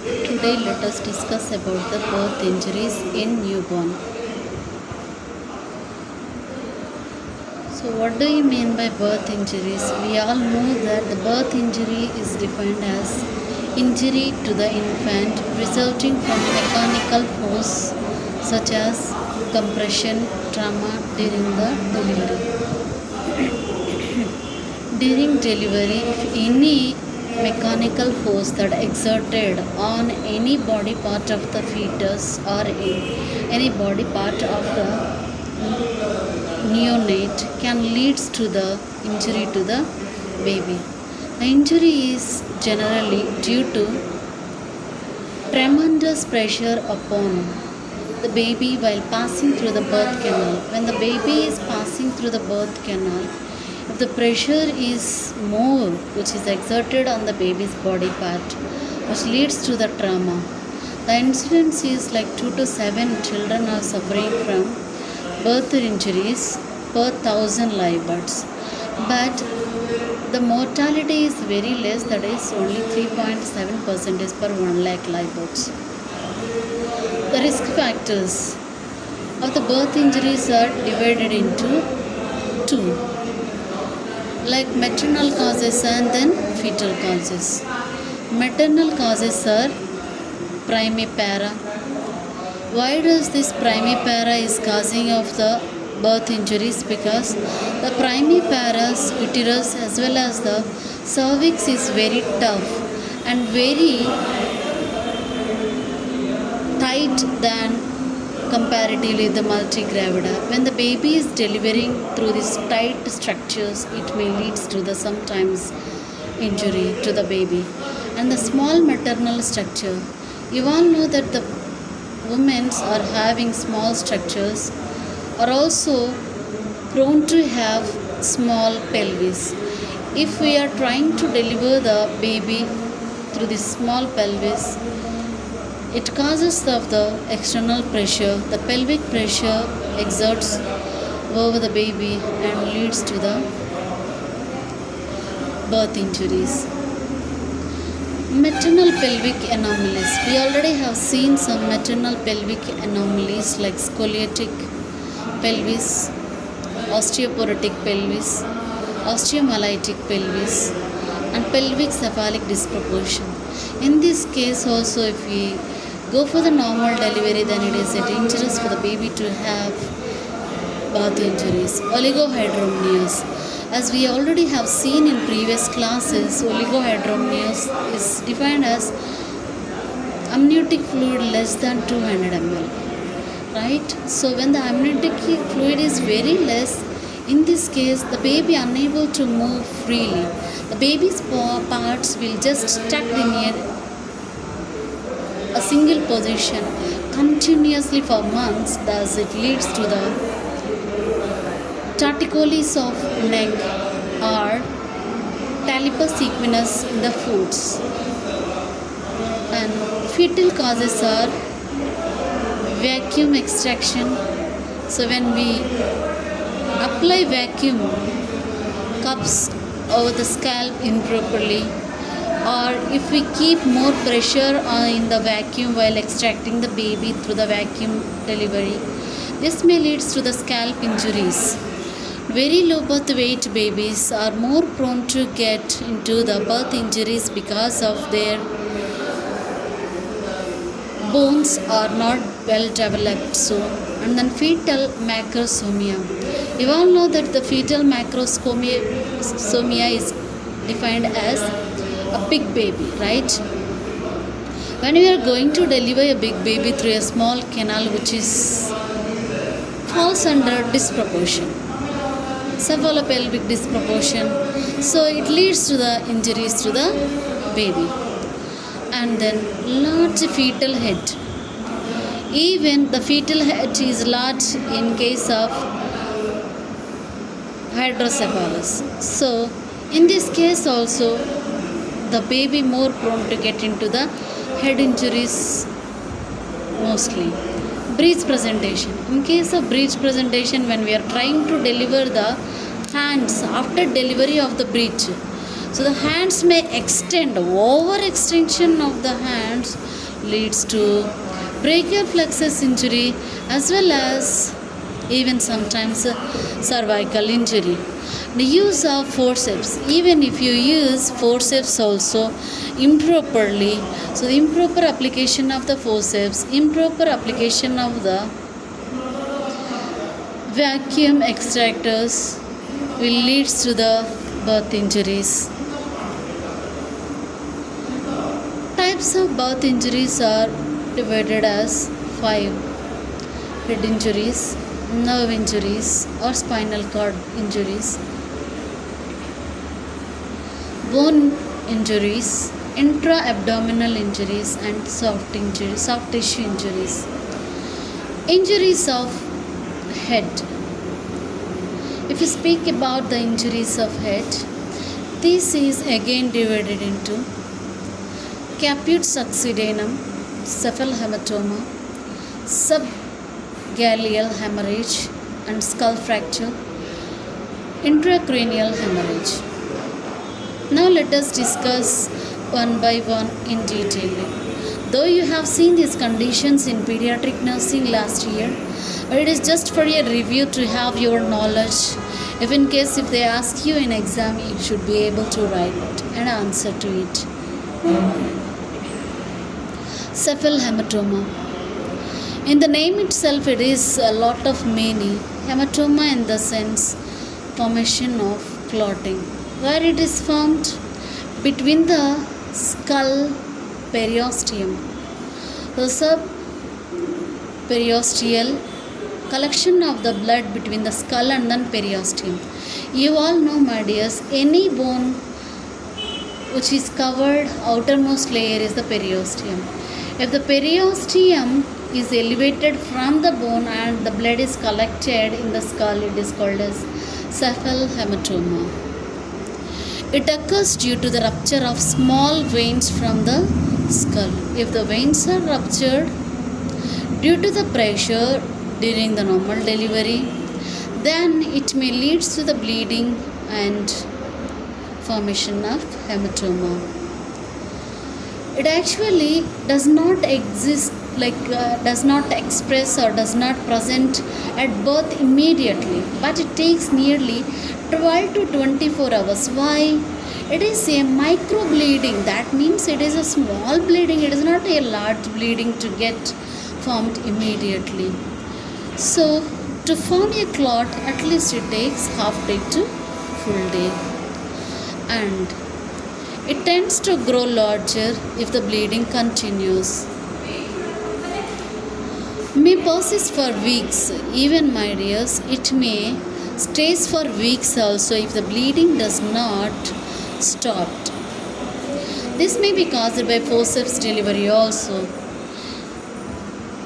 Today let us discuss about the birth injuries in newborn. So what do you mean by birth injuries? We all know that the birth injury is defined as injury to the infant resulting from mechanical force such as compression, trauma during the delivery. During delivery, if any mechanical force that exerted on any body part of the fetus or any body part of the neonate can leads to the injury to the baby. The injury is generally due to tremendous pressure upon the baby while passing through the birth canal. When the baby is passing through the birth canal, if the pressure is more which is exerted on the baby's body part, which leads to the trauma, the incidence is like 2 to 7 children are suffering from birth injuries per 1000 live births. But the mortality is very less, that is only 3.7% per 1 lakh live births. The risk factors of the birth injuries are divided into two, like maternal causes and then fetal causes. Maternal causes are primipara. Why does this primipara is causing of the birth injuries? Because the primipara's uterus as well as the cervix is very tough and very tight than comparatively the multigravida. When the baby is delivering through these tight structures, it may lead to the sometimes injury to the baby. And the small maternal structure, you all know that the women are having small structures are also prone to have small pelvis. If we are trying to deliver the baby through this small pelvis, it causes of the external pressure. The pelvic pressure exerts over the baby and leads to the birth injuries. Maternal pelvic anomalies. We already have seen some maternal pelvic anomalies like scoliotic pelvis, osteoporotic pelvis, osteomyelitic pelvis, and pelvic cephalic disproportion. In this case also, if we go for the normal delivery, then it is dangerous for the baby to have birth injuries. Oligohydramnios. As we already have seen in previous classes, oligohydramnios is defined as amniotic fluid less than 200 ml. Right? So when the amniotic fluid is very less, in this case the baby unable to move freely. The baby's parts will just stuck in a single position continuously for months, thus it leads to the torticollis of neck or talipes equinus in the foots. And fetal causes are vacuum extraction. So when we apply vacuum cups over the scalp improperly, or if we keep more pressure in the vacuum while extracting the baby through the vacuum delivery, this may lead to the scalp injuries. Very low birth weight babies are more prone to get into the birth injuries because of their bones are not well developed. So, and then fetal macrosomia. You all know that the fetal macrosomia is defined as a big baby, right? When we are going to deliver a big baby through a small canal which is falls under disproportion, cephalopelvic disproportion, so it leads to the injuries to the baby. And then large fetal head. Even the fetal head is large in case of hydrocephalus. So in this case also, the baby more prone to get into the head injuries mostly. Breech presentation. In case of breech presentation, when we are trying to deliver the hands after delivery of the breech, So the hands may extend. Overextension of the hands leads to brachial plexus injury as well as even sometimes cervical injury. The use of forceps, even if you use forceps also improperly, so the improper application of the forceps, improper application of the vacuum extractors will lead to the birth injuries. Types of birth injuries are divided as 5: head injuries, nerve injuries or spinal cord injuries, bone injuries, intra-abdominal injuries and soft tissue injuries. Injuries of head. If you speak about the injuries of head, this is again divided into caput succedaneum, cephalhematoma, subgaleal hemorrhage and skull fracture, intracranial hemorrhage. Now let us discuss one by one in detail. Though you have seen these conditions in pediatric nursing last year, but it is just for a review to have your knowledge. If in case if they ask you in exam, you should be able to write an answer to it. Cephalhematoma. In the name itself, it is a lot of meaning. Hematoma in the sense formation of clotting. Where it is formed? Between the skull periosteum. The subperiosteal collection of the blood between the skull and then periosteum. You all know, my dears, any bone which is covered, outermost layer is the periosteum. If the periosteum is elevated from the bone and the blood is collected in the skull, it is called as cephalhematoma. It occurs due to the rupture of small veins from the skull. If the veins are ruptured due to the pressure during the normal delivery, then it may lead to the bleeding and formation of hematoma. It actually does not exist, does not express or does not present at birth immediately, but it takes nearly 12 to 24 hours. Why? It is a micro bleeding. That means it is a small bleeding. It is not a large bleeding to get formed immediately. So to form a clot, at least it takes half day to full day. And it tends to grow larger if the bleeding continues. May persist for weeks. Even, my dears, it may stays for weeks also if the bleeding does not stop. This may be caused by forceps delivery also.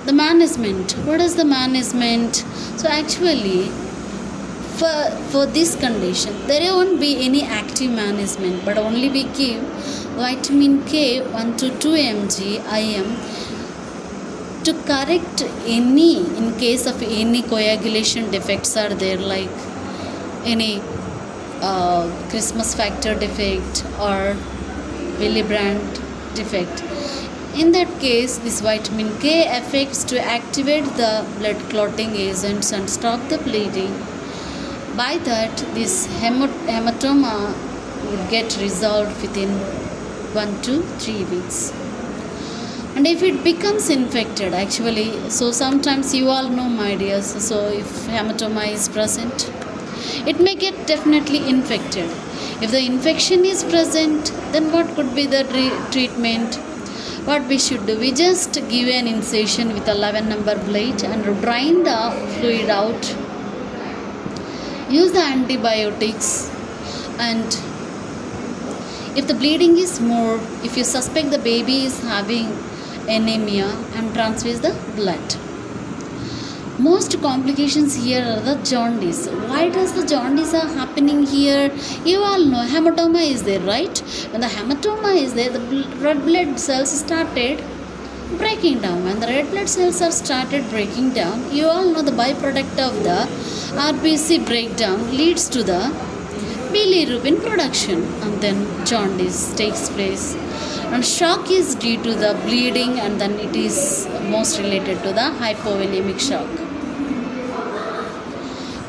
The management. What is the management? So actually, for this condition, there won't be any active management, but only we give vitamin K 1 to 2 mg IM to correct any, in case of any coagulation defects are there, like any Christmas factor defect or Willebrand defect. In that case, this vitamin K affects to activate the blood clotting agents and stop the bleeding. By that, this hematoma would get resolved within 1 to 3 weeks. And if it becomes infected, actually, so sometimes you all know, my dears, so if hematoma is present, it may get definitely infected. If the infection is present, then what could be the treatment? What we should do? We just give an incision with a 11 number blade and drain the fluid out. Use the antibiotics, and if the bleeding is more, if you suspect the baby is having anemia, and transfuse the blood. Most complications here are the jaundice. Why does the jaundice are happening here? You all know hematoma is there, right? When the hematoma is there, the red blood cells started breaking down. When the red blood cells are started breaking down, you all know the byproduct of the RBC breakdown leads to the bilirubin production, and then jaundice takes place. And shock is due to the bleeding, and then it is most related to the hypovolemic shock.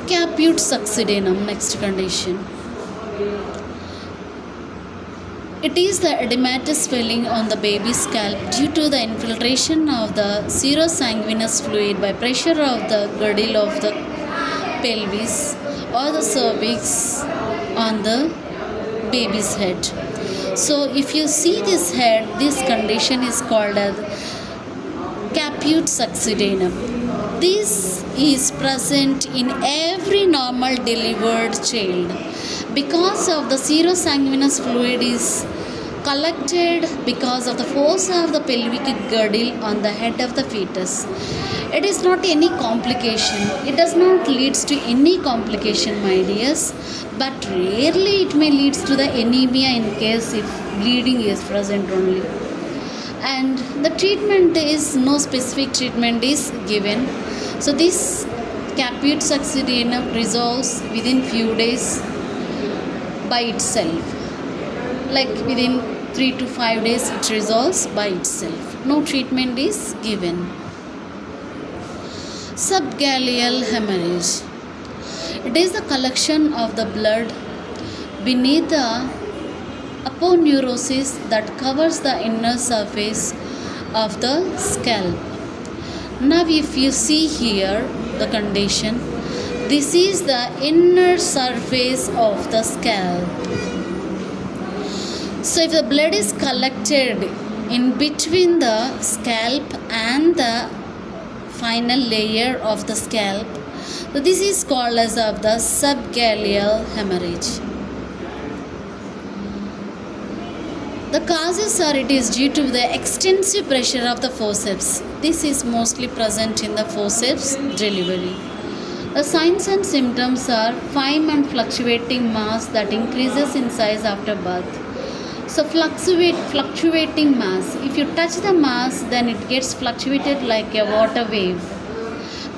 Caput succedaneum, next condition. It is the edematous swelling on the baby's scalp due to the infiltration of the serosanguinous fluid by pressure of the girdle of the pelvis or the cervix on the baby's head. So if you see this head, this condition is called as caput succedaneum. This is present in every normal delivered child because of the serosanguinous fluid is collected because of the force of the pelvic girdle on the head of the fetus. It is not any complication. It does not lead to any complication, my dears, but rarely it may lead to the anemia in case if bleeding is present only. And the treatment is no specific treatment is given. So this caput succedaneum resolves within few days by itself. Like within 3 to 5 days it resolves by itself. No treatment is given. Subgaleal hemorrhage. It is the collection of the blood beneath the aponeurosis that covers the inner surface of the scalp. Now if you see here the condition, this is the inner surface of the scalp. So if the blood is collected in between the scalp and the final layer of the scalp, so this is called as of the subgaleal hemorrhage. The causes are it is due to the extensive pressure of the forceps. This is mostly present in the forceps delivery. The signs and symptoms are fine and fluctuating mass that increases in size after birth. So fluctuating mass. If you touch the mass, then it gets fluctuated like a water wave.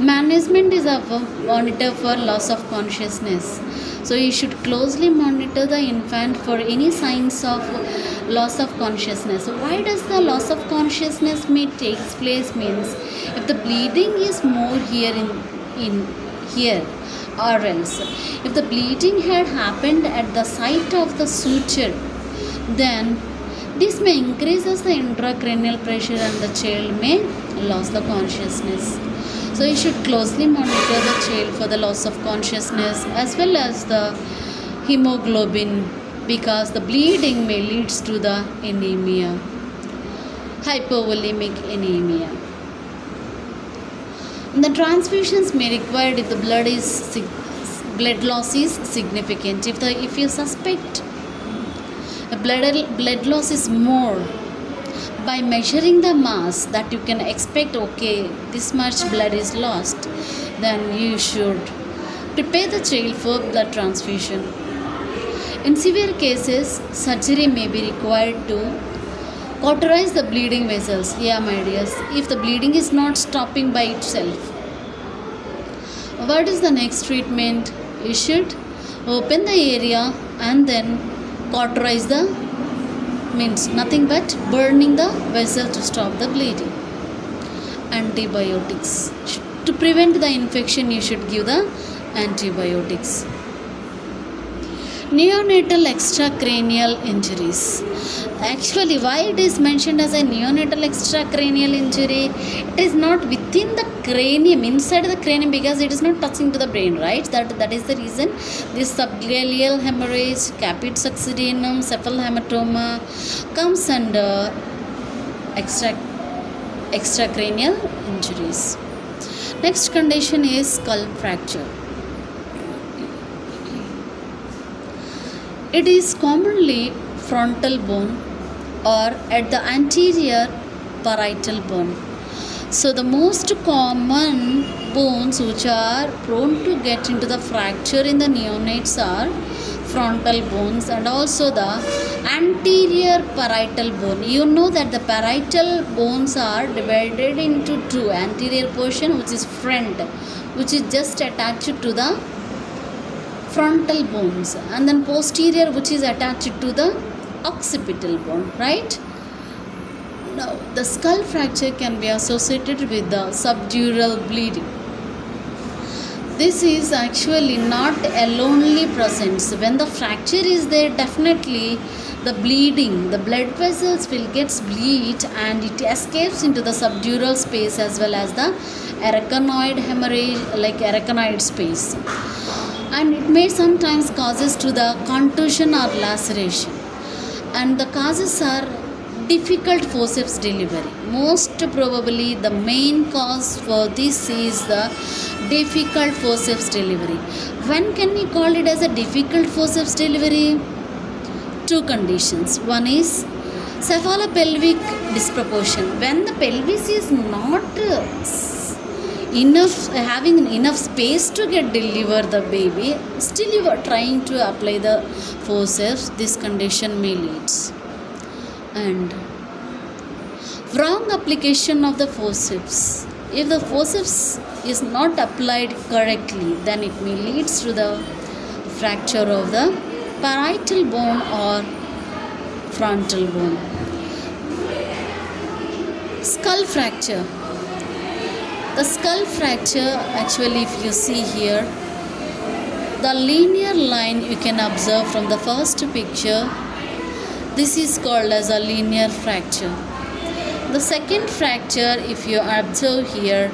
Management is a monitor for loss of consciousness. So you should closely monitor the infant for any signs of loss of consciousness. Why does the loss of consciousness may takes place means if the bleeding is more here in here, or else if the bleeding had happened at the site of the suture, then this may increases the intracranial pressure and the child may lose the consciousness. So you should closely monitor the child for the loss of consciousness as well as the hemoglobin, because the bleeding may leads to the anemia, hypovolemic anemia. And the transfusions may required if the blood loss is significant. If you suspect a blood loss is more, by measuring the mass that you can expect, okay, this much blood is lost, then you should prepare the child for blood transfusion. In severe cases, surgery may be required to cauterize the bleeding vessels. Yeah, my dears, if the bleeding is not stopping by itself. What is the next treatment? You should open the area and then cauterize the, means nothing but burning the vessel to stop the bleeding. Antibiotics. To prevent the infection, you should give the antibiotics. Neonatal extracranial injuries. Actually, why it is mentioned as a neonatal extracranial injury? It is not within the cranium, inside the cranium, because it is not touching to the brain, right? That is the reason this subgaleal hemorrhage, caput succedaneum, cephalhematoma comes under extracranial injuries. Next condition is skull fracture. It is commonly frontal bone or at the anterior parietal bone. So the most common bones which are prone to get into the fracture in the neonates are frontal bones and also the anterior parietal bone. You know that the parietal bones are divided into two. Anterior portion, which is front, which is just attached to the frontal bones, and then posterior, which is attached to the occipital bone, right? Now, the skull fracture can be associated with the subdural bleeding. This is actually not alonely present. So when the fracture is there, definitely the bleeding, the blood vessels will get bleed and it escapes into the subdural space as well as the arachnoid hemorrhage, like arachnoid space. And it may sometimes causes to the contusion or laceration. And the causes are difficult forceps delivery. Most probably the main cause for this is the difficult forceps delivery. When can we call it as a difficult forceps delivery? Two conditions. One is cephalopelvic disproportion. When the pelvis is not enough, having enough space to get deliver the baby, still you are trying to apply the forceps, this condition may leads. And wrong application of the forceps. If the forceps is not applied correctly, then it may leads to the fracture of the parietal bone or frontal bone. Skull fracture. The skull fracture, actually if you see here, the linear line you can observe from the first picture, this is called as a linear fracture. The second fracture, if you observe here,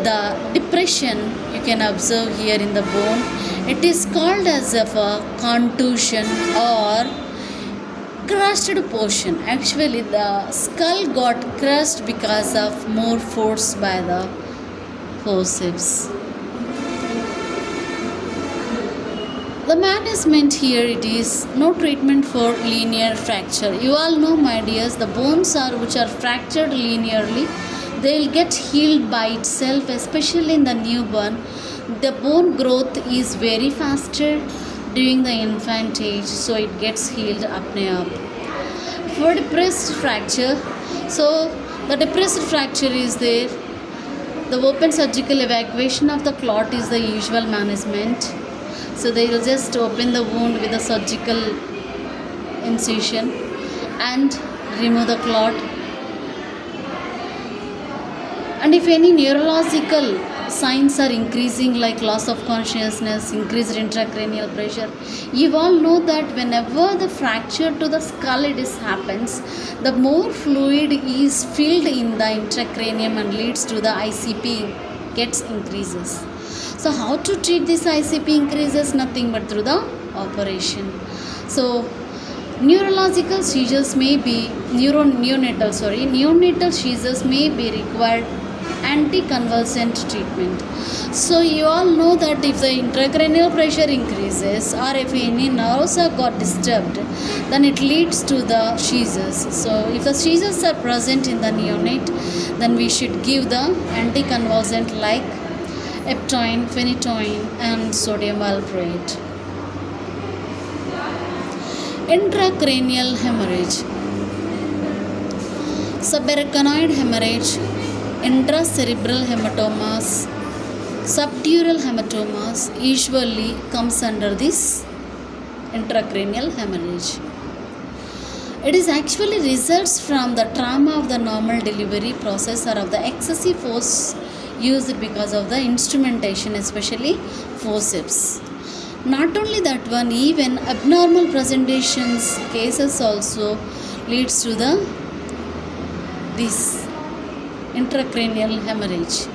the depression you can observe here in the bone, it is called as a contusion or crushed portion. Actually the skull got crushed because of more force by the forceps. The management here, it is no treatment for linear fracture. You all know, my dears, the bones which are fractured linearly, they will get healed by itself, especially in the newborn. The bone growth is very faster during the infant age, so it gets healed up and up. For depressed fracture, so the depressed fracture is there. The open surgical evacuation of the clot is the usual management. So they will just open the wound with a surgical incision and remove the clot. And if any neurological signs are increasing, like loss of consciousness, increased intracranial pressure, you all know that whenever the fracture to the skull happens, the more fluid is filled in the intracranium and leads to the ICP gets increases. So how to treat this ICP increases? Nothing but through the operation. So neurological seizures may be neonatal seizures may be required anticonvulsant treatment. So you all know that if the intracranial pressure increases or if any nerves are got disturbed, then it leads to the seizures. So if the seizures are present in the neonate, then we should give the anticonvulsant like eptoin, phenytoin and sodium valproate. Intracranial hemorrhage. Subarachnoid hemorrhage, intracerebral hematomas, subdural hematomas usually comes under this intracranial hemorrhage. It is actually results from the trauma of the normal delivery process or of the excessive force used because of the instrumentation, especially forceps. Not only that one, even abnormal presentations cases also leads to this intracranial hemorrhage.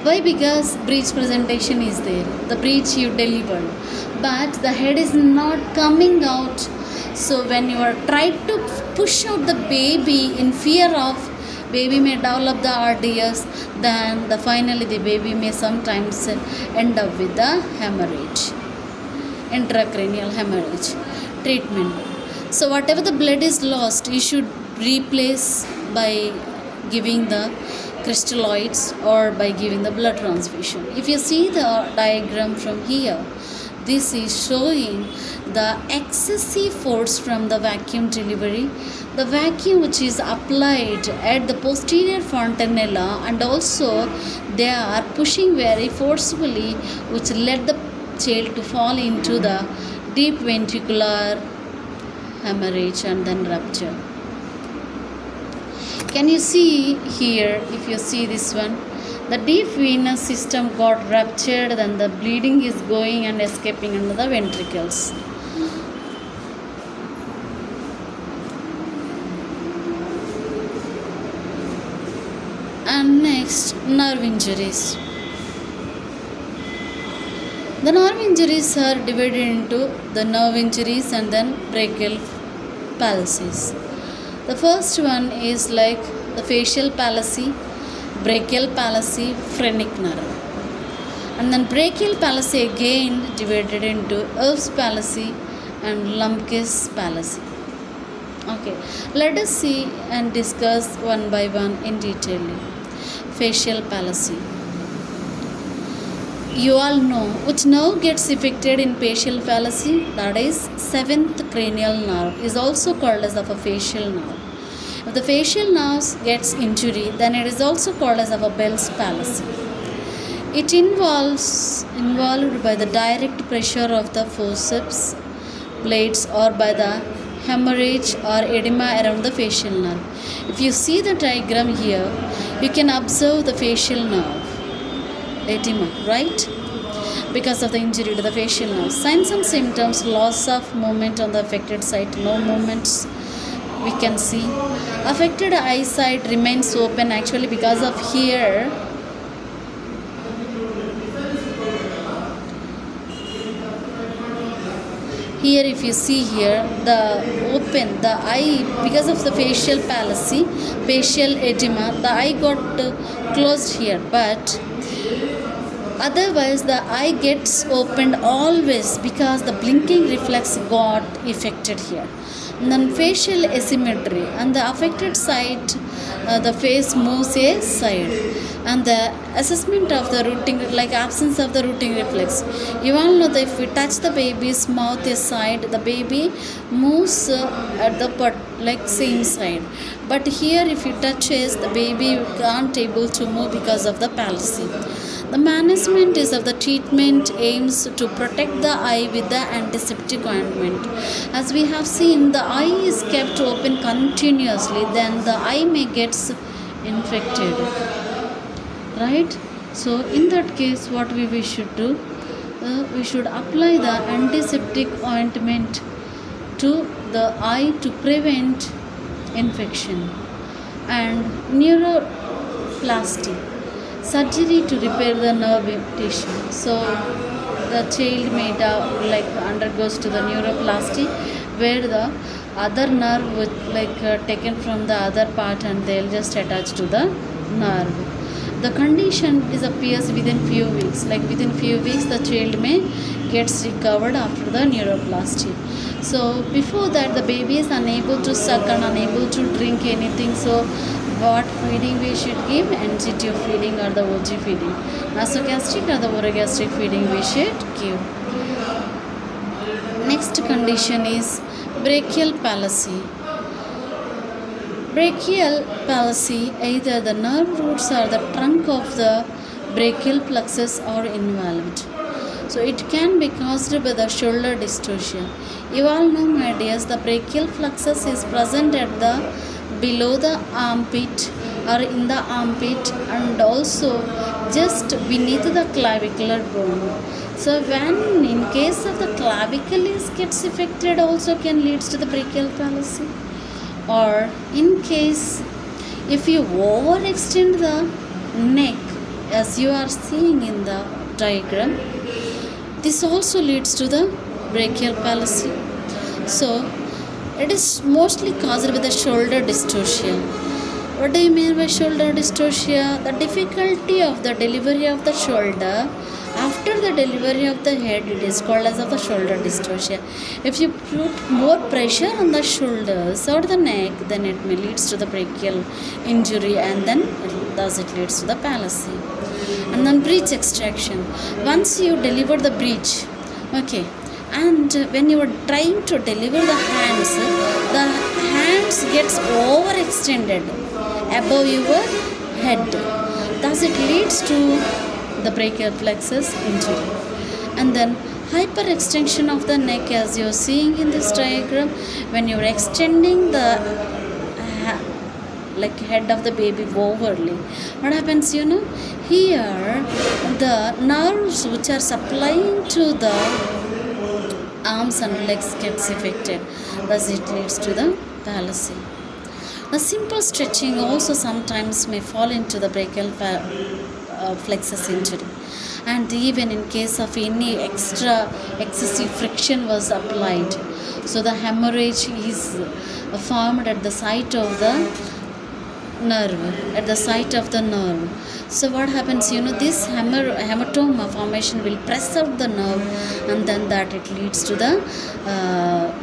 Why? Because breech presentation is there. The breech you delivered, but the head is not coming out. So when you are trying to push out the baby in fear of baby may develop the RDS, then finally the baby may sometimes end up with the hemorrhage, intracranial hemorrhage. Treatment. So whatever the blood is lost, you should replace by giving the crystalloids or by giving the blood transfusion. If you see the diagram from here, this is showing the excessive force from the vacuum delivery, the vacuum which is applied at the posterior fontanella, and also they are pushing very forcefully, which let the child to fall into the deep ventricular hemorrhage and then rupture. Can you see here, if you see this one, the deep venous system got ruptured, then the bleeding is going and escaping into the ventricles. And next, nerve injuries. The nerve injuries are divided into the nerve injuries and then brachial palsies. The first one is like the facial palsy, brachial palsy, phrenic nerve. And then brachial palsy again divided into Erb's palsy and Lundquist's palsy. Okay, let us see and discuss one by one in detail. Facial palsy. You all know which nerve gets affected in facial palsy, that is seventh cranial nerve, is also called as of a facial nerve. If the facial nerve gets injury, then it is also called as of a Bell's palsy. It involved by the direct pressure of the forceps blades or by the hemorrhage or edema around the facial nerve. If you see the diagram here, you can observe the facial nerve edema, right? Because of the injury to the facial nerve. Signs and symptoms: loss of movement on the affected site, no movements we can see. Affected eyesight remains open actually because of here. Here if you see here, the eye, because of the facial palsy, facial edema, the eye got closed here, but otherwise the eye gets opened always because the blinking reflex got affected here. And then facial asymmetry, and the affected side, the face moves a side, and the assessment of the rooting, like absence of the rooting reflex. You all know that if we touch the baby's mouth aside, the baby moves at the like same side, but here if you touches, the baby can't able to move because of the palsy. The management is of the treatment aims to protect the eye with the antiseptic ointment. As we have seen, the eye is kept open continuously, then the eye may get infected, right? So in that case, what we should do, we should apply the antiseptic ointment to the eye to prevent infection. And neuroplasty, surgery to repair the nerve tissue. So the child may undergoes to the neuroplasty, where the other nerve would taken from the other part and they'll just attach to the nerve. The condition disappears within few weeks. Like within few weeks, the child may gets recovered after the neuroplasty. So before that, the baby is unable to suck and unable to drink anything. So what feeding we should give? NG tube feeding or the OG feeding. Nasogastric or the orogastric feeding we should give. Next condition is brachial palsy. Brachial palsy, either the nerve roots or the trunk of the brachial plexus are involved. So it can be caused by the shoulder dystocia. You all know, my dears, the brachial plexus is present at the below the armpit or in the armpit and also just beneath the clavicular bone. So when in case of the clavicle gets affected, also can leads to the brachial palsy. Or in case if you overextend the neck, as you are seeing in the diagram, this also leads to the brachial palsy. So it is mostly caused by the shoulder dystocia. What do you mean by shoulder dystocia? The difficulty of the delivery of the shoulder after the delivery of the head, it is called as of the shoulder dystocia. If you put more pressure on the shoulders or the neck, then it may leads to the brachial injury, and then thus it leads to the palsy. And then breech extraction. Once you deliver the breech, okay, and when you are trying to deliver the hands gets overextended above your head. Thus it leads to the brachial plexus injury. And then hyperextension of the neck, as you're seeing in this diagram, when you're extending the like head of the baby overly, what happens, here the nerves which are supplying to the arms and legs gets affected, thus it leads to the palsy. A simple stretching also sometimes may fall into the brachial plexus injury, and even in case of any excessive friction was applied, so the hemorrhage is formed at the site of the nerve. So what happens, this hematoma formation will press out the nerve, and then that it leads to the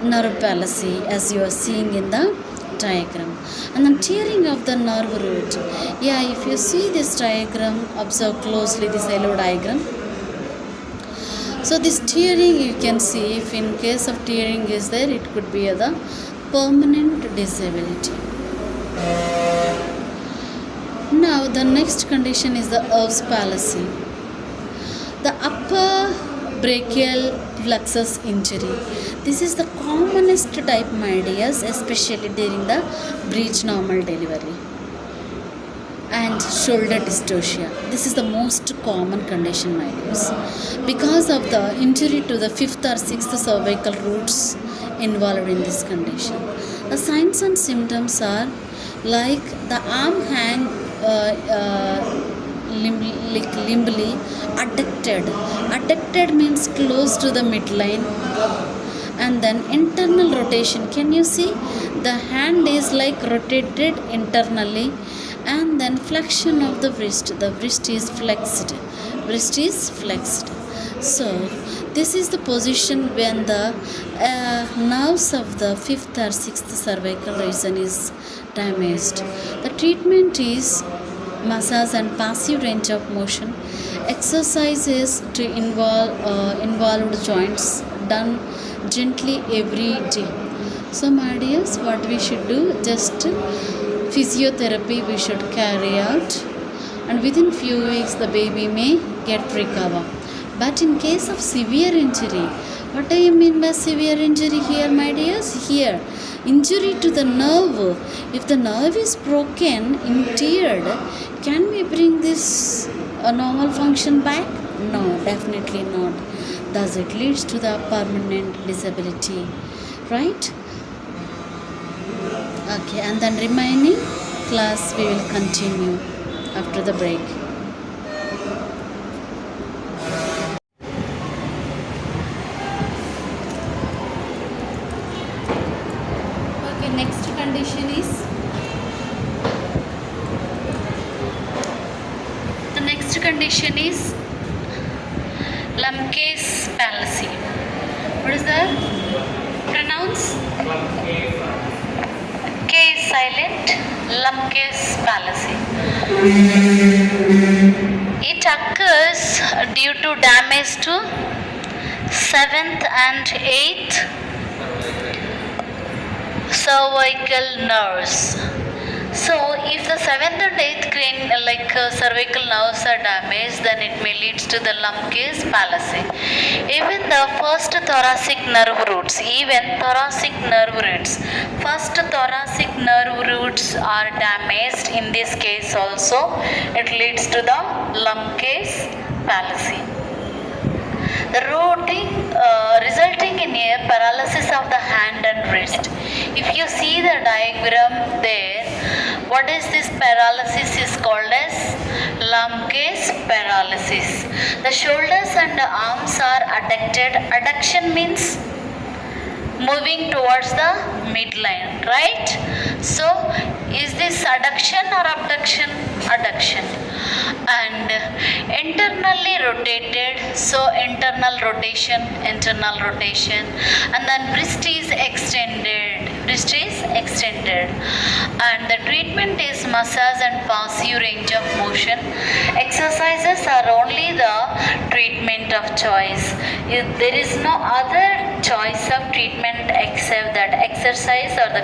nerve palsy, as you are seeing in the diagram. And then tearing of the nerve root. If you see this diagram, observe closely this yellow diagram. So this tearing, you can see, if in case of tearing is there, it could be the permanent disability. Now the next condition is the Erb's palsy. The upper brachial plexus injury. This is the commonest type, my dears, especially during the breech normal delivery. And shoulder dystocia. This is the most common condition, my dears, because of the injury to the 5th or 6th cervical roots involved in this condition. The signs and symptoms are like the arm hang limbly adducted. Adducted means close to the midline, and then internal rotation. Can you see? The hand is like rotated internally, and then flexion of the wrist. The wrist is flexed. So this is the position when the nerves of the 5th or 6th cervical region is damaged. The treatment is massage and passive range of motion. Exercises to involved joints done gently every day. So my dears, what we should do, just physiotherapy we should carry out, and within few weeks the baby may get recover. But in case of severe injury, what do you mean by severe injury here, my dears? Here, injury to the nerve. If the nerve is broken, teared, can we bring this normal function back? No, definitely not. Thus it leads to the permanent disability, right? Okay, and then remaining class we will continue after the break. Okay, next condition is Lemke's palsy. What is that? Pronounce? K is silent. Lemke's palsy. It occurs due to damage to 7th and 8th cervical nerves. So if the 7th and 8th cervical nerves are damaged, then it may lead to the Lemke's palsy. Even the first thoracic nerve roots, first thoracic nerve roots are damaged. In this case also, it leads to the Lemke's palsy. The resulting in a paralysis of the hand and wrist. If you see the diagram there, what is this paralysis is called as Lemke's paralysis. The shoulders and the arms are adducted. Adduction means moving towards the midline, right? So is this adduction or abduction? Adduction. And internally rotated, so internal rotation, and then wrist is extended, and the treatment is massage and passive range of motion. Exercises are only the treatment of choice. There is no other choice of treatment except that exercise or the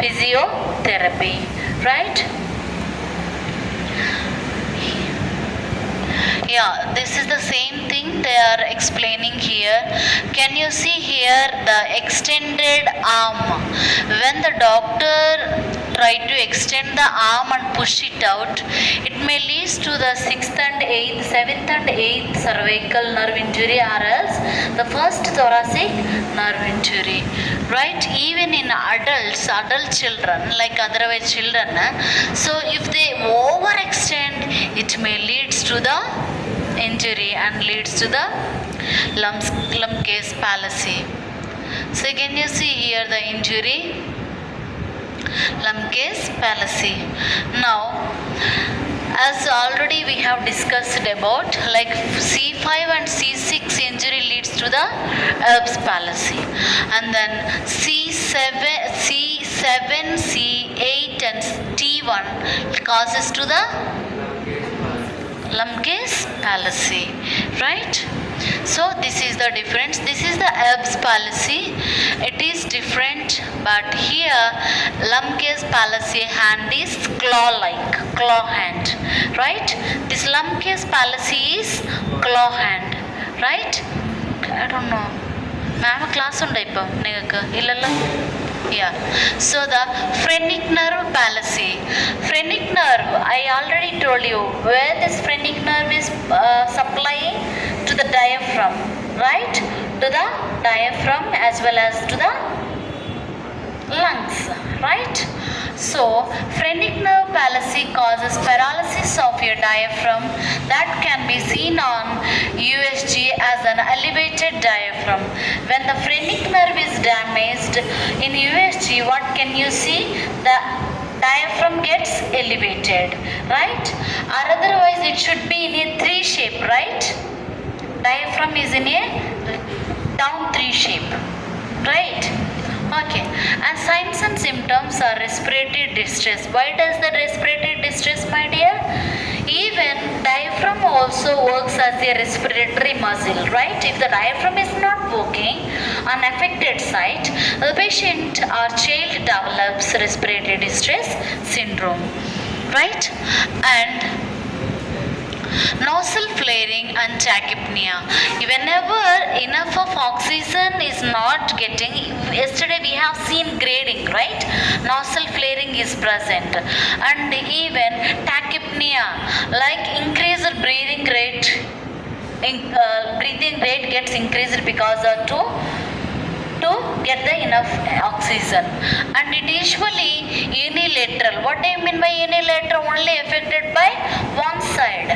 physiotherapy, right? Yeah, this is the same thing they are explaining here. Can you see here the extended arm? When the doctor tried to extend the arm and push it out, it may lead to the 6th and 8th, 7th and 8th cervical nerve injury or else the first thoracic nerve injury. Right? Even in adults, adult children, like otherwise children, so if they overextend, it may leads to the injury and leads to the Lamb's palsy. So can you see here the injury? Lamb's palsy. Now, as already we have discussed about, like C5 and C6 injury leads to the Erb's palsy, and then C7, C8 and T1 causes to the Lamb's palsy, right? So this is the difference. This is the Erb's palsy. It is different, but here Lamb's palsy hand is claw-like, claw hand, right? This Lamb's palsy is claw hand, right? I don't know. Ma'am, class ഉണ്ട് ഇപ്പം നിങ്ങൾക്ക് ഇല്ലല്ലോ. Yeah. So the phrenic nerve palsy. Phrenic nerve, I already told you where this phrenic nerve is supplying to the diaphragm, right? To the diaphragm as well as to the lungs, right? So phrenic nerve palsy causes paralysis of your diaphragm that can be seen on USG as an elevated diaphragm. When the phrenic nerve is damaged in USG, what can you see? The diaphragm gets elevated, right? Or otherwise it should be in a 3 shape, right? Diaphragm is in a down 3 shape, right? Okay, and signs and symptoms are respiratory distress. Why does the respiratory distress, my dear? Even diaphragm also works as a respiratory muscle, right? If the diaphragm is not working on affected site, the patient or child develops respiratory distress syndrome, right? And nostril flaring and tachypnea. Whenever enough of oxygen is not getting, yesterday we have seen grading, right? Nostril flaring is present, and even tachypnea, like increased breathing rate. Breathing rate gets increased because of to get the enough oxygen, and it usually unilateral. What do you mean by unilateral? Only affected by one side,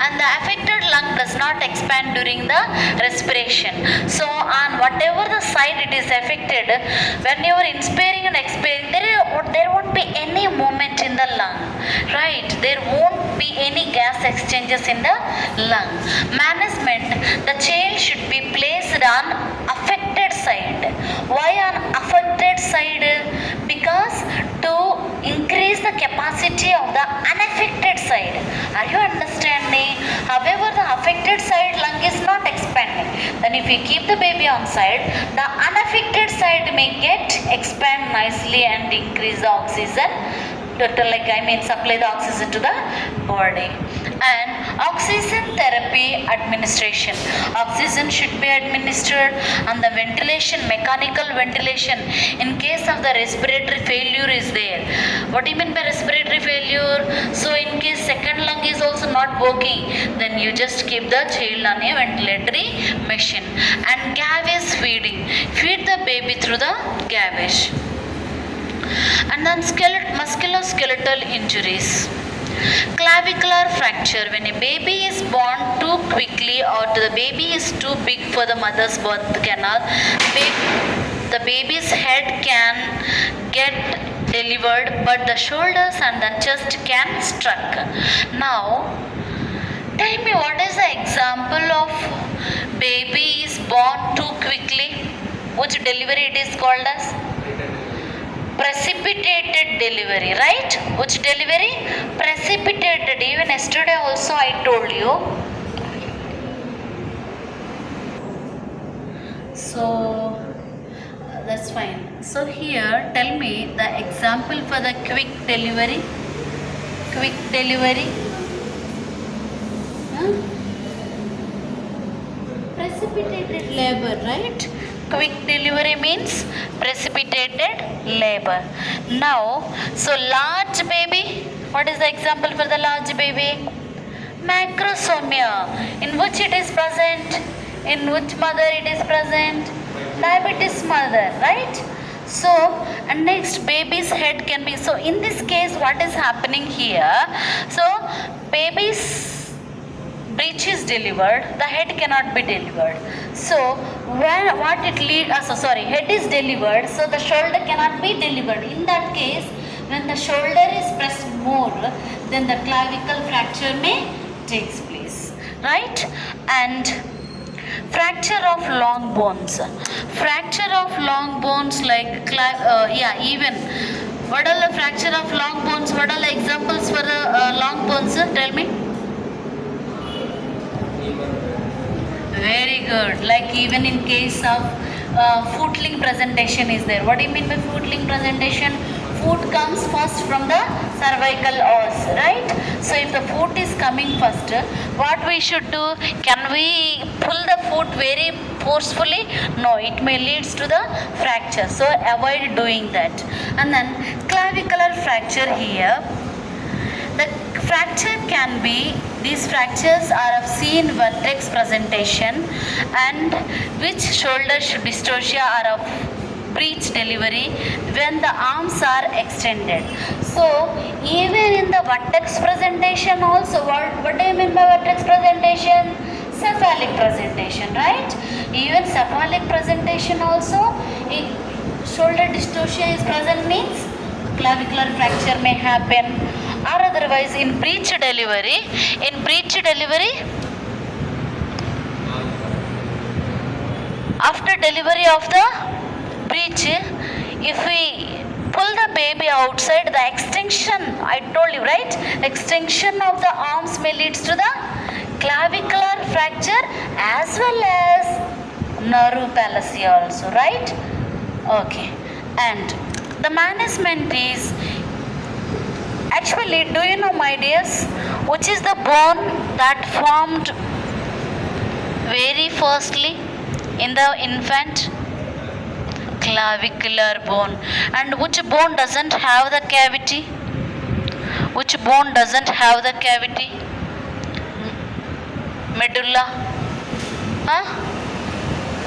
and the affected lung does not expand during the respiration. So on whatever the side it is affected, when you are inspiring and expiring, there won't be any movement in the lung, right? There won't be any gas exchanges in the lung. Management: the child should be placed on affected side. Why on affected side? Because to increase the capacity of the unaffected side. Are you understanding? However, the affected side lung is not expanding. Then if we keep the baby on side, the unaffected side may get expand nicely and increase the oxygen. Supply the oxygen to the body. And oxygen therapy administration. Oxygen should be administered, and the ventilation, mechanical ventilation in case of the respiratory failure is there. What do you mean by respiratory failure? So in case second lung is also not working, then you just keep the child on a ventilatory machine. And gavage feeding. Feed the baby through the gavage. And then musculoskeletal injuries. Clavicular fracture. When a baby is born too quickly or the baby is too big for the mother's birth canal, the baby's head can get delivered, but the shoulders and the chest can struck. Now, tell me, what is the example of baby is born too quickly? Which delivery it is called as? Precipitated delivery, right? Which delivery? Precipitated. Even yesterday also I told you. So that's fine. So here, tell me the example for the quick delivery. Quick delivery. Huh? precipitated labor, right? Quick delivery means precipitated labor. Now, so large baby, what is the example for the large baby? Macrosomia. In which it is present? In which mother it is present? Diabetes mother, right? So, and next baby's head can be, so in this case what is happening here? So, baby's breech is delivered, the head cannot be delivered. So, when what it lead, head is delivered, so the shoulder cannot be delivered. In that case, when the shoulder is pressed more, then the clavicle fracture may takes place, right? And fracture of long bones. Fracture of long bones like even. What are the fracture of long bones? What are the examples for the long bones? Tell me. Very good. Like even in case of footling presentation is there. What do you mean by footling presentation? Foot comes first from the cervical os, right? So if the foot is coming first, what we should do? Can we pull the foot very forcefully? No, it may leads to the fracture. So avoid doing that. And then clavicular fracture here. The fracture can be, these fractures are of seen vertex presentation, and which shoulder dystocia are of breech delivery when the arms are extended. So even in the vertex presentation also, what do you mean by vertex presentation? Cephalic presentation, right? Even cephalic presentation also, if shoulder dystocia is present means clavicular fracture may happen. Or otherwise in breech delivery, after delivery of the breech, if we pull the baby outside, the extension, I told you, right? Extension of the arms may lead to the clavicular fracture as well as nerve palsy also, right? Okay. And the management is, actually, do you know, my dears, which is the bone that formed very firstly in the infant? Clavicular bone. And which bone doesn't have the cavity? Which bone doesn't have the cavity? Medulla. Huh?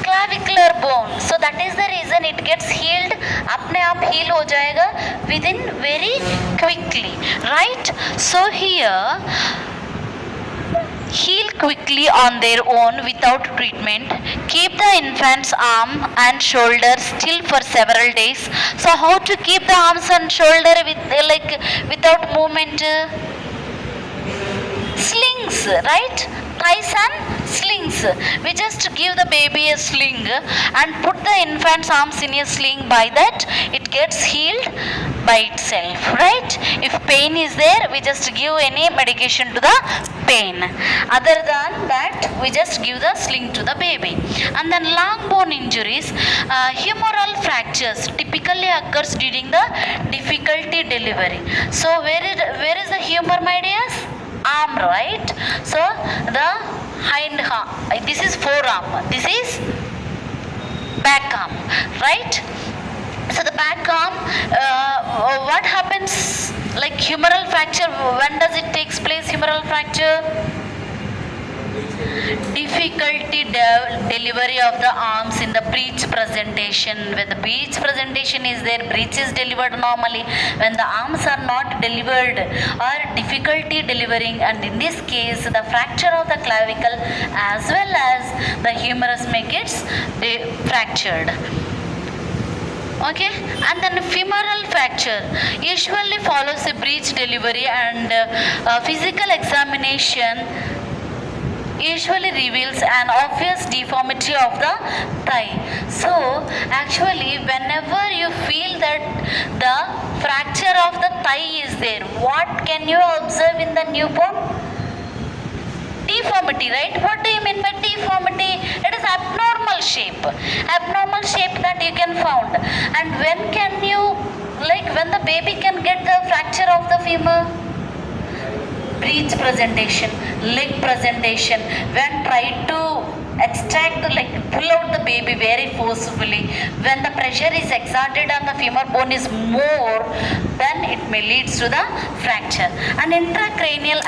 Clavicular bone. So that is the reason it gets healed. अपने आप heal हो जाएगा within very quickly, right? So here, heal quickly on their own without treatment. Keep the infant's arm and shoulder still for several days. So how to keep the arms and shoulder without movement? Slings, right? Ties and slings. We just give the baby a sling and put the infant's arms in a sling. By that, it gets healed by itself, right? If pain is there, we just give any medication to the pain. Other than that, we just give the sling to the baby. And then long bone injuries, humeral fractures typically occurs during the difficulty delivery. So where is the humor, my dears? Arm, right? So the hind arm, this is forearm, this is back arm, right? So the back arm, what happens, like humeral fracture, when does it takes place, humeral fracture? Difficulty delivery of the arms in the breech presentation. When the breech presentation is there, breech is delivered normally. When the arms are not delivered or difficulty delivering, and in this case the fracture of the clavicle as well as the humerus may get fractured. Okay, and then femoral fracture usually follows a breech delivery, and physical examination usually reveals an obvious deformity of the thigh. So actually, whenever you feel that the fracture of the thigh is there, what can you observe in the newborn? Deformity, right? What do you mean by deformity? It is abnormal shape that you can found. And when can you, when the baby can get the fracture of the femur? Breech presentation, leg presentation, when tried to extract, like pull out the baby very forcefully. When the pressure is exerted on the femur bone is more, then it may lead to the fracture. And intracranial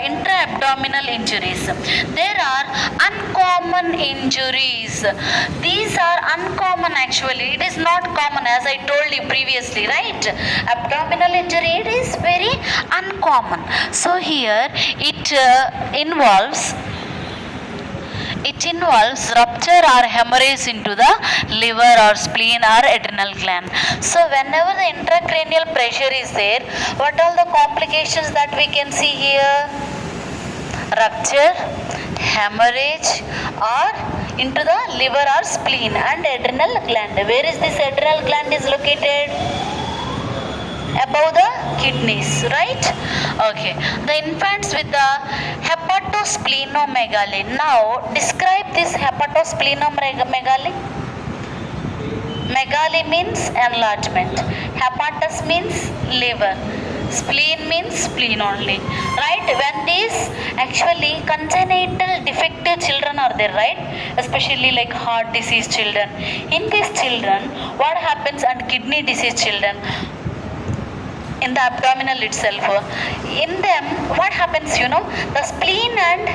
intra-abdominal injuries, there are uncommon injuries. These are uncommon actually, it is not common as I told you previously, right? Abdominal injury, it is very uncommon. So here it involves rupture or hemorrhage into the liver or spleen or adrenal gland. So whenever the intracranial pressure is there, what are the complications that we can see here? Rupture, hemorrhage, or into the liver or spleen and adrenal gland. Where is this adrenal gland is located? Above the kidneys, right? Okay. The infants with the hepatosplenomegaly. Now describe this hepatosplenomegaly. Megaly means enlargement. Hepatus means liver. Spleen means spleen only, right? When these actually congenital defective children are there, right? Especially like heart disease children. In these children, what happens, and kidney disease children, in the abdominal itself, in them what happens, the spleen and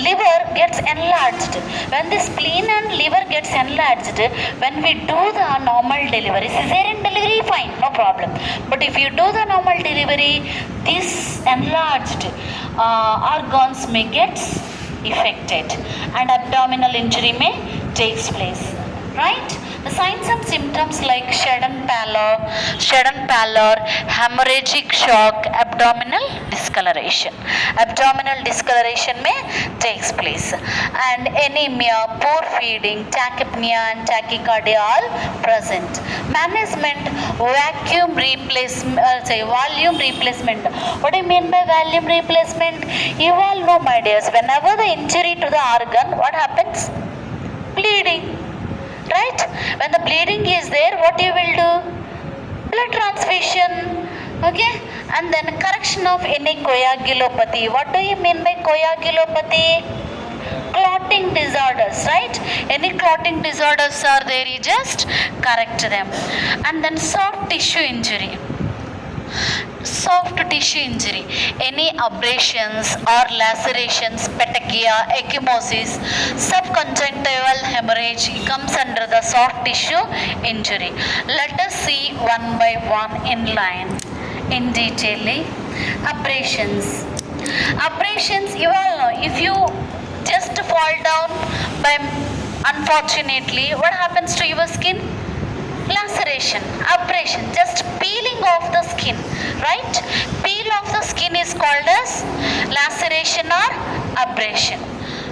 liver gets enlarged. When the spleen and liver gets enlarged, when we do the normal delivery, cesarean delivery, fine, no problem. But if you do the normal delivery, these enlarged organs may get affected and abdominal injury may takes place, right? The signs and symptoms like sudden pallor, hemorrhagic shock, abdominal discoloration. Abdominal discoloration may takes place, and anemia, poor feeding, tachypnea and tachycardia all present. Management, volume replacement. What do you mean by volume replacement? You all know, my dears, whenever the injury to the organ, what happens? Bleeding. Right? When the bleeding is there, what you will do? Blood transfusion. Okay? And then correction of any coagulopathy. What do you mean by coagulopathy? Clotting disorders, right? Any clotting disorders are there, you just correct them. And then soft tissue injury. Any abrasions or lacerations, petechia, ecchymosis, subconjunctival hemorrhage comes under the soft tissue injury. Let us see one by one in line, in detail. Abrasions, you all know, if you just fall down by unfortunately, what happens to your skin? Laceration, abrasion, just peeling off the skin, right? Peel off the skin is called as laceration or abrasion,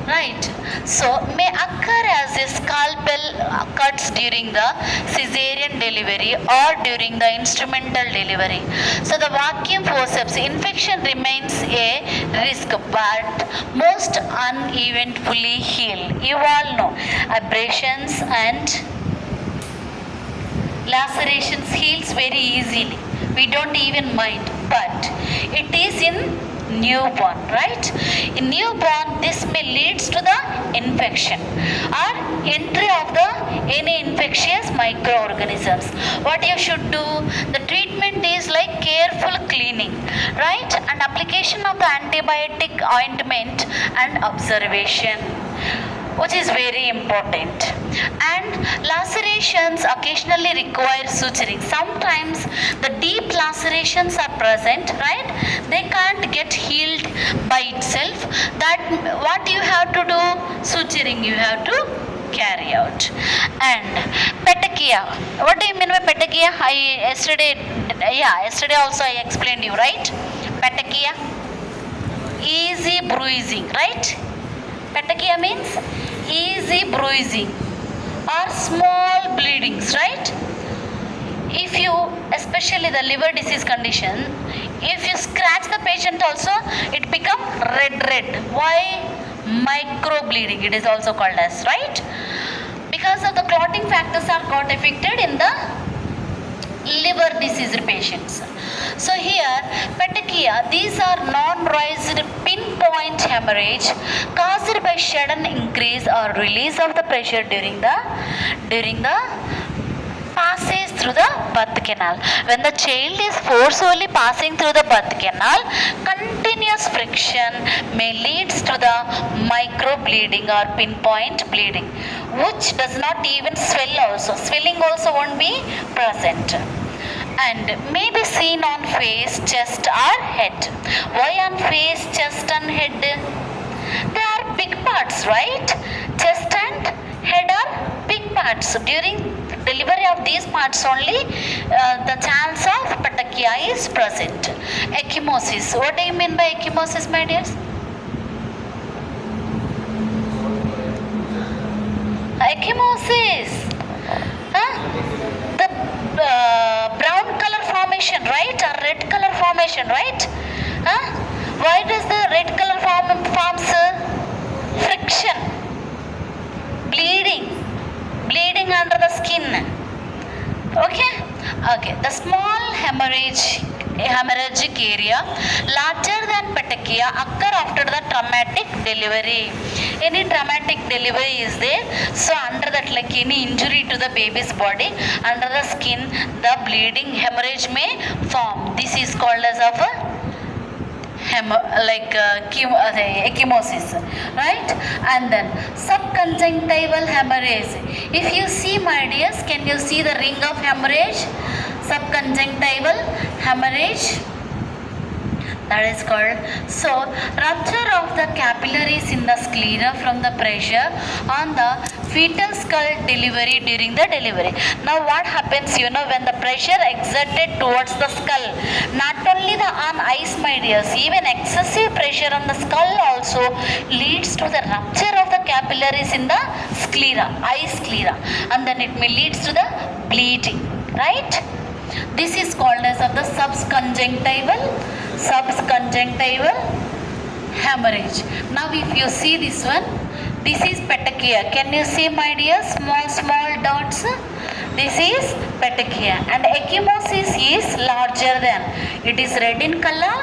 right? So may occur as a scalpel cuts during the cesarean delivery or during the instrumental delivery. So the vacuum forceps infection remains a risk, but most uneventfully heal. You all know abrasions and lacerations heals very easily, we don't even mind. But it is in newborn, right? In newborn, this may leads to the infection or entry of the any infectious microorganisms. What you should do, the treatment is like careful cleaning, right? And application of the antibiotic ointment and observation, which is very important. And lacerations occasionally require suturing. Sometimes the deep lacerations are present, right? They can't get healed by itself. That what you have to do? Suturing you have to carry out. And petechia. What do you mean by petechia? Yesterday also I explained you, right? Petechia, easy bruising, right? Petechia means easy bruising or small bleedings, right? If you, especially the liver disease condition, if you scratch the patient also, it become red. Why? Micro bleeding, it is also called as, right? Because of the clotting factors are got affected in the liver disease patients. So here petechia, these are non-raised pinpoint hemorrhage caused by sudden increase or release of the pressure during the passage through the birth canal. When the child is forcefully passing through the birth canal, continuous friction may lead to the micro bleeding or pinpoint bleeding, which does not even swell also. Swelling also won't be present and may be seen on face, chest or head. Why on face, chest and head? They are big parts, right? Chest and head are big parts. During delivery of these parts only, the chance of petechia is present. Ecchymosis. What do you mean by ecchymosis, my dears? Ecchymosis. The brown color formation, right? Or red color formation, right? Why does the red color forms? Friction, bleeding under the skin. Okay, the small hemorrhagic area larger than petechia occur after the traumatic delivery. Any traumatic delivery is there, so under that, like any injury to the baby's body, under the skin the bleeding hemorrhage may form. This is called as of a ecchymosis, right? And then subconjunctival hemorrhage. If you see, my dears, can you see the ring of hemorrhage? Subconjunctival hemorrhage, that is called. So rupture of the capillaries in the sclera from the pressure on the fetal skull delivery during the delivery. Now what happens, when the pressure exerted towards the skull, not only on eyes, my dears, even excessive pressure on the skull also leads to the rupture of the capillaries in the sclera, eye sclera, and then it may leads to the bleeding, right? This is called as of the subconjunctival hemorrhage. Now if you see this one, this is petechia. Can you see, my dear, small dots? This is petechia, and ecchymosis is larger than. It is red in color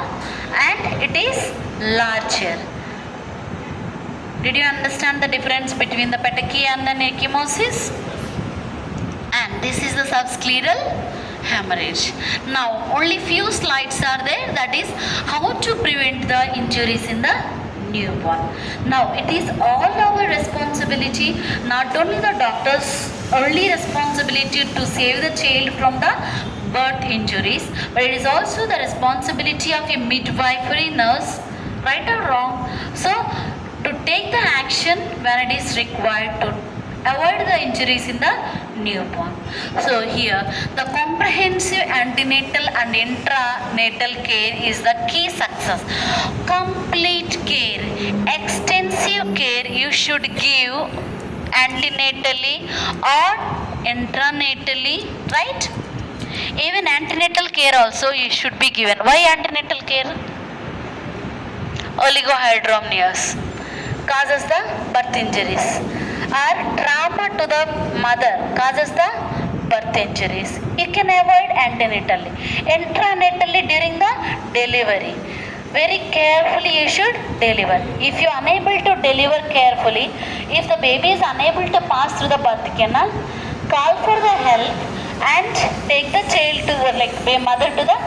and it is larger. Did you understand the difference between the petechia and the ecchymosis? And this is the subscleral hemorrhage. Now only few slides are there, that is how to prevent the injuries in the newborn. Now it is all our responsibility, not only the doctor's early responsibility to save the child from the birth injuries, but it is also the responsibility of a midwifery nurse, right or wrong? So to take the action when it is required to avoid the injuries in the newborn. So here the comprehensive antenatal and intranatal care is the key success. Complete care, extensive care you should give antenatally or intranatally, right? Even antenatal care also you should be given. Why antenatal care? Oligohydramnios causes the birth injuries, or trauma to the mother causes the birth injuries. You can avoid antenatally. Intranatally, during the delivery, very carefully you should deliver. If you are unable to deliver carefully, if the baby is unable to pass through the birth canal, call for the help and take the child to the mother to the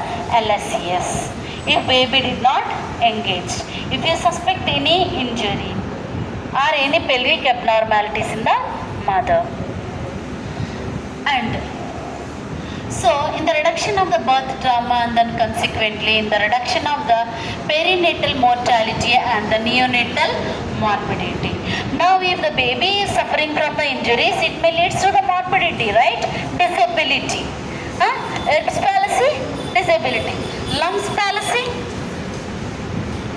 LSCS. If baby did not engage, if you suspect any injury or any pelvic abnormalities in the mother. And so in the reduction of the birth trauma, and then consequently in the reduction of the perinatal mortality and the neonatal morbidity. Now if the baby is suffering from the injuries, it may lead to the morbidity, right? Disability. Erb's palsy, disability.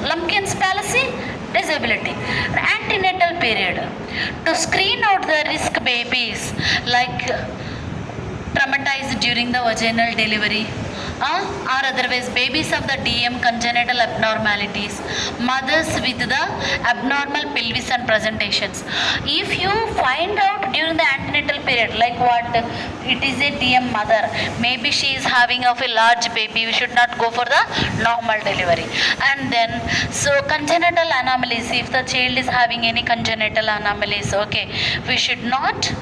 Lumpkin's palsy, disability. Antenatal period. To screen out the risk babies like traumatized during the vaginal delivery, or otherwise babies of the DM congenital abnormalities, mothers with the abnormal pelvis and presentations. If you find out during the antenatal period, like what it is a DM mother, maybe she is having of a large baby, we should not go for the normal delivery. And then so congenital anomalies, if the child is having any congenital anomalies, okay, we should not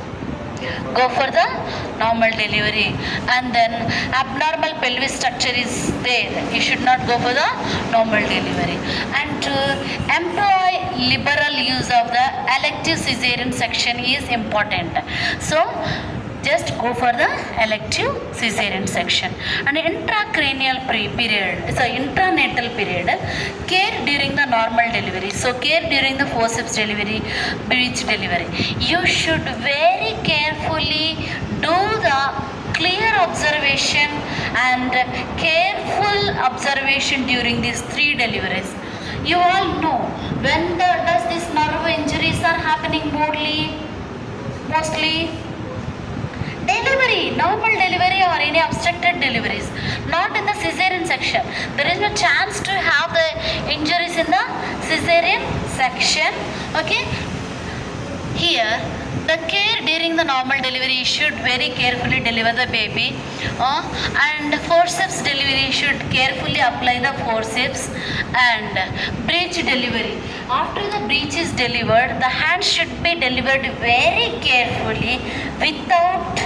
go for the normal delivery. And then abnormal pelvis structure is there, you should not go for the normal delivery. And to employ liberal use of the elective cesarean section is important. So just go for the elective cesarean section. And intracranial period, so intranatal period, care during the normal delivery. So care during the forceps delivery, breech delivery. You should very carefully do the clear observation and careful observation during these 3 deliveries. You all know when does these nerve injuries are happening mostly delivery, normal delivery or any obstructed deliveries, not in the cesarean section. There is no chance to have the injuries in the cesarean section. Okay, here the care during the normal delivery, you should very carefully deliver the baby, and forceps delivery, should carefully apply the forceps. And breech delivery, after the breech is delivered, the hand should be delivered very carefully without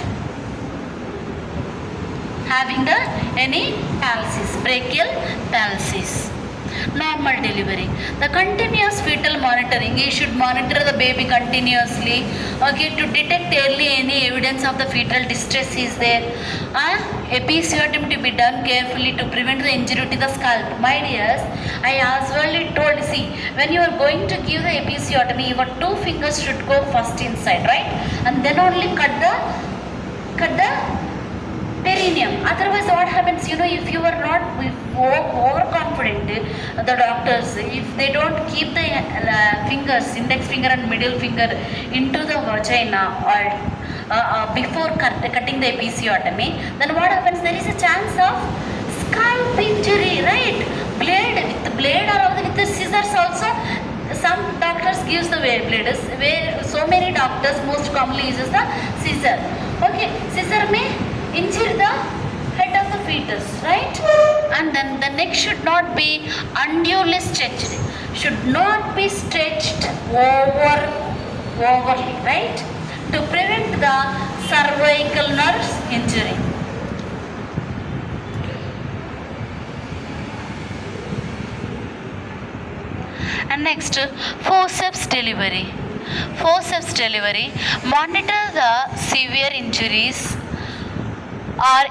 having the any palsies, brachial palsies. Normal delivery, the continuous fetal monitoring, you should monitor the baby continuously, okay, to detect early any evidence of the fetal distress is there. Episiotomy to be done carefully to prevent the injury to the scalp. My dears, I as well told, see, when you are going to give the episiotomy, your 2 fingers should go first inside, right, and then only cut the perineum. Otherwise what happens, if you are not overconfident, the doctors, if they don't keep the fingers, index finger and middle finger into the vagina or before cutting the episiotomy, then what happens, there is a chance of scalp injury, right? Blade or with the scissors also. Some doctors gives the blade, where so many doctors most commonly uses the scissor. Okay, scissor may injure the head of the fetus, right? And then the neck should not be unduly stretched, should not be stretched overly, right, to prevent the cervical nerves injury. And next, forceps delivery. Forceps delivery, monitor the severe injuries are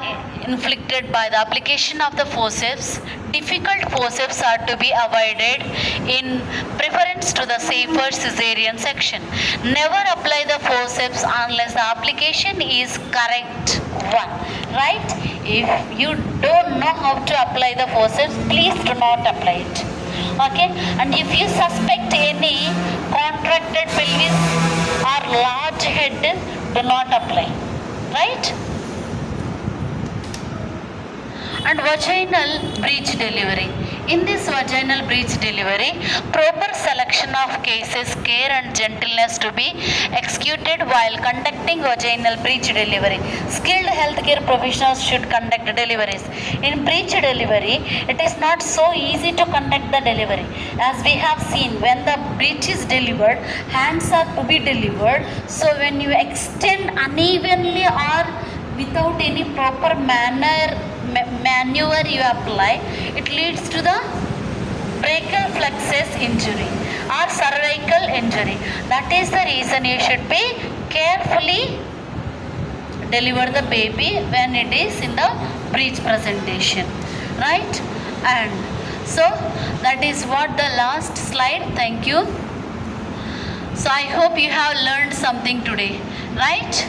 inflicted by the application of the forceps. Difficult forceps are to be avoided in preference to the safer cesarean section. Never apply the forceps unless the application is correct one, right? If you don't know how to apply the forceps, please do not apply it. Okay, and if you suspect any contracted pelvis or large head, do not apply, right? And vaginal breech delivery. In this vaginal breech delivery, proper selection of cases, care and gentleness to be executed while conducting vaginal breech delivery. Skilled healthcare professionals should conduct deliveries. In breech delivery, it is not so easy to conduct the delivery. As we have seen, when the breech is delivered, hands are to be delivered. So when you extend unevenly or without any proper maneuver you apply, it leads to the brachial plexus injury or cervical injury. That is the reason you should be carefully deliver the baby when it is in the breech presentation, right? And so that is what the last slide. Thank you. So I hope you have learned something today, right?